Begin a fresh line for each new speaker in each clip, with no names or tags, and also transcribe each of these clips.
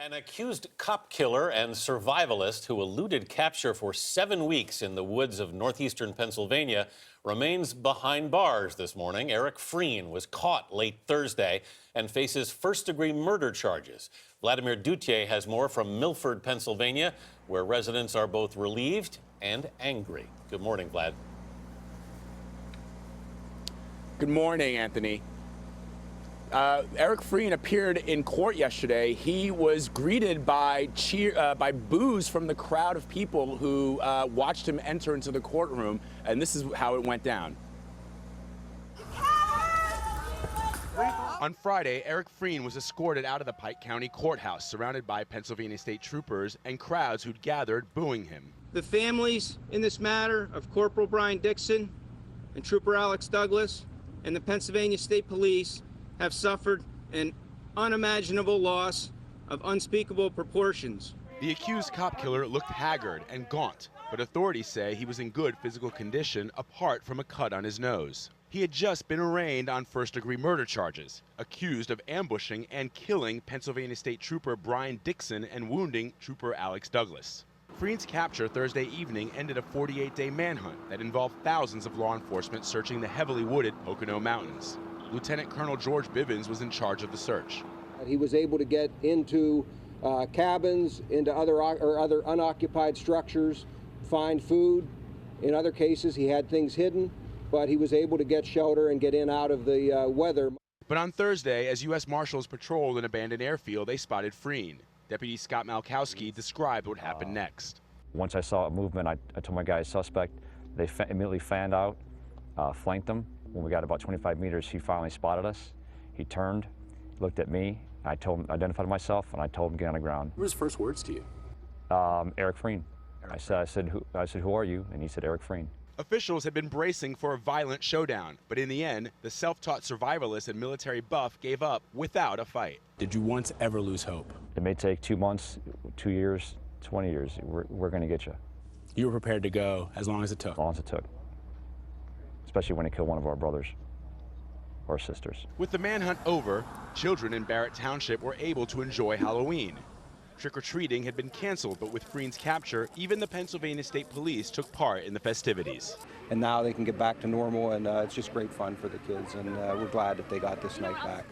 An accused cop killer and survivalist who eluded capture for 7 weeks in the woods of northeastern Pennsylvania remains behind bars this morning. Eric Frein was caught late Thursday and faces first-degree murder charges. Vladimir Duthiers has more from Milford, Pennsylvania, where residents are both relieved and angry. Good morning, Vlad.
Good morning, Anthony. Eric Frein appeared in court yesterday. He was greeted by boos from the crowd of people who watched him enter into the courtroom, and this is how it went down. On Friday, Eric Frein was escorted out of the Pike County Courthouse, surrounded by Pennsylvania state troopers and crowds who'd gathered booing him.
The families in this matter of Corporal Brian Dixon and Trooper Alex Douglas and the Pennsylvania State Police have suffered an unimaginable loss of unspeakable proportions.
The accused cop killer looked haggard and gaunt, but authorities say he was in good physical condition apart from a cut on his nose. He had just been arraigned on first-degree murder charges, accused of ambushing and killing Pennsylvania State Trooper Brian Dixon and wounding Trooper Alex Douglas. Frein's capture Thursday evening ended a 48-day manhunt that involved thousands of law enforcement searching the heavily wooded Pocono Mountains. Lieutenant Colonel George Bivens was in charge of the search.
He was able to get into cabins, into other unoccupied structures, find food. In other cases, he had things hidden, but he was able to get shelter and get in out of the weather.
But on Thursday, as U.S. Marshals patrolled an abandoned airfield, they spotted Frein. Deputy Scott Malkowski described what happened next.
Once I saw a movement, I told my guys suspect. They immediately fanned out, flanked them. When we got about 25 meters, he finally spotted us. He turned, looked at me, I told him, identified myself, and I told him to get on the ground.
What were his first words to you?
Eric Frein. I said, who are you? And he said, Eric Frein.
Officials had been bracing for a violent showdown, but in the end, the self-taught survivalist and military buff gave up without a fight. Did you once ever lose hope?
It may take 2 months, 2 years, 20 years. We're going to get you.
You were prepared to go as long as it took?
As long as it took. Especially when it killed one of our brothers or sisters.
With the manhunt over, children in Barrett Township were able to enjoy Halloween. Trick-or-treating had been canceled, but with Frein's capture, even the Pennsylvania State Police took part in the festivities.
And now they can get back to normal, and it's just great fun for the kids, and we're glad that they got this night back.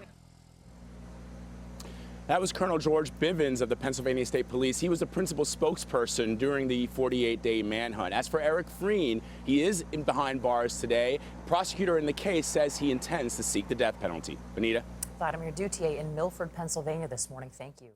That was Colonel George Bivens of the Pennsylvania State Police. He was the principal spokesperson during the 48-day manhunt. As for Eric Frein, he is behind bars today. Prosecutor in the case says he intends to seek the death penalty. Benita?
Vladimir Duthiers in Milford, Pennsylvania this morning. Thank you.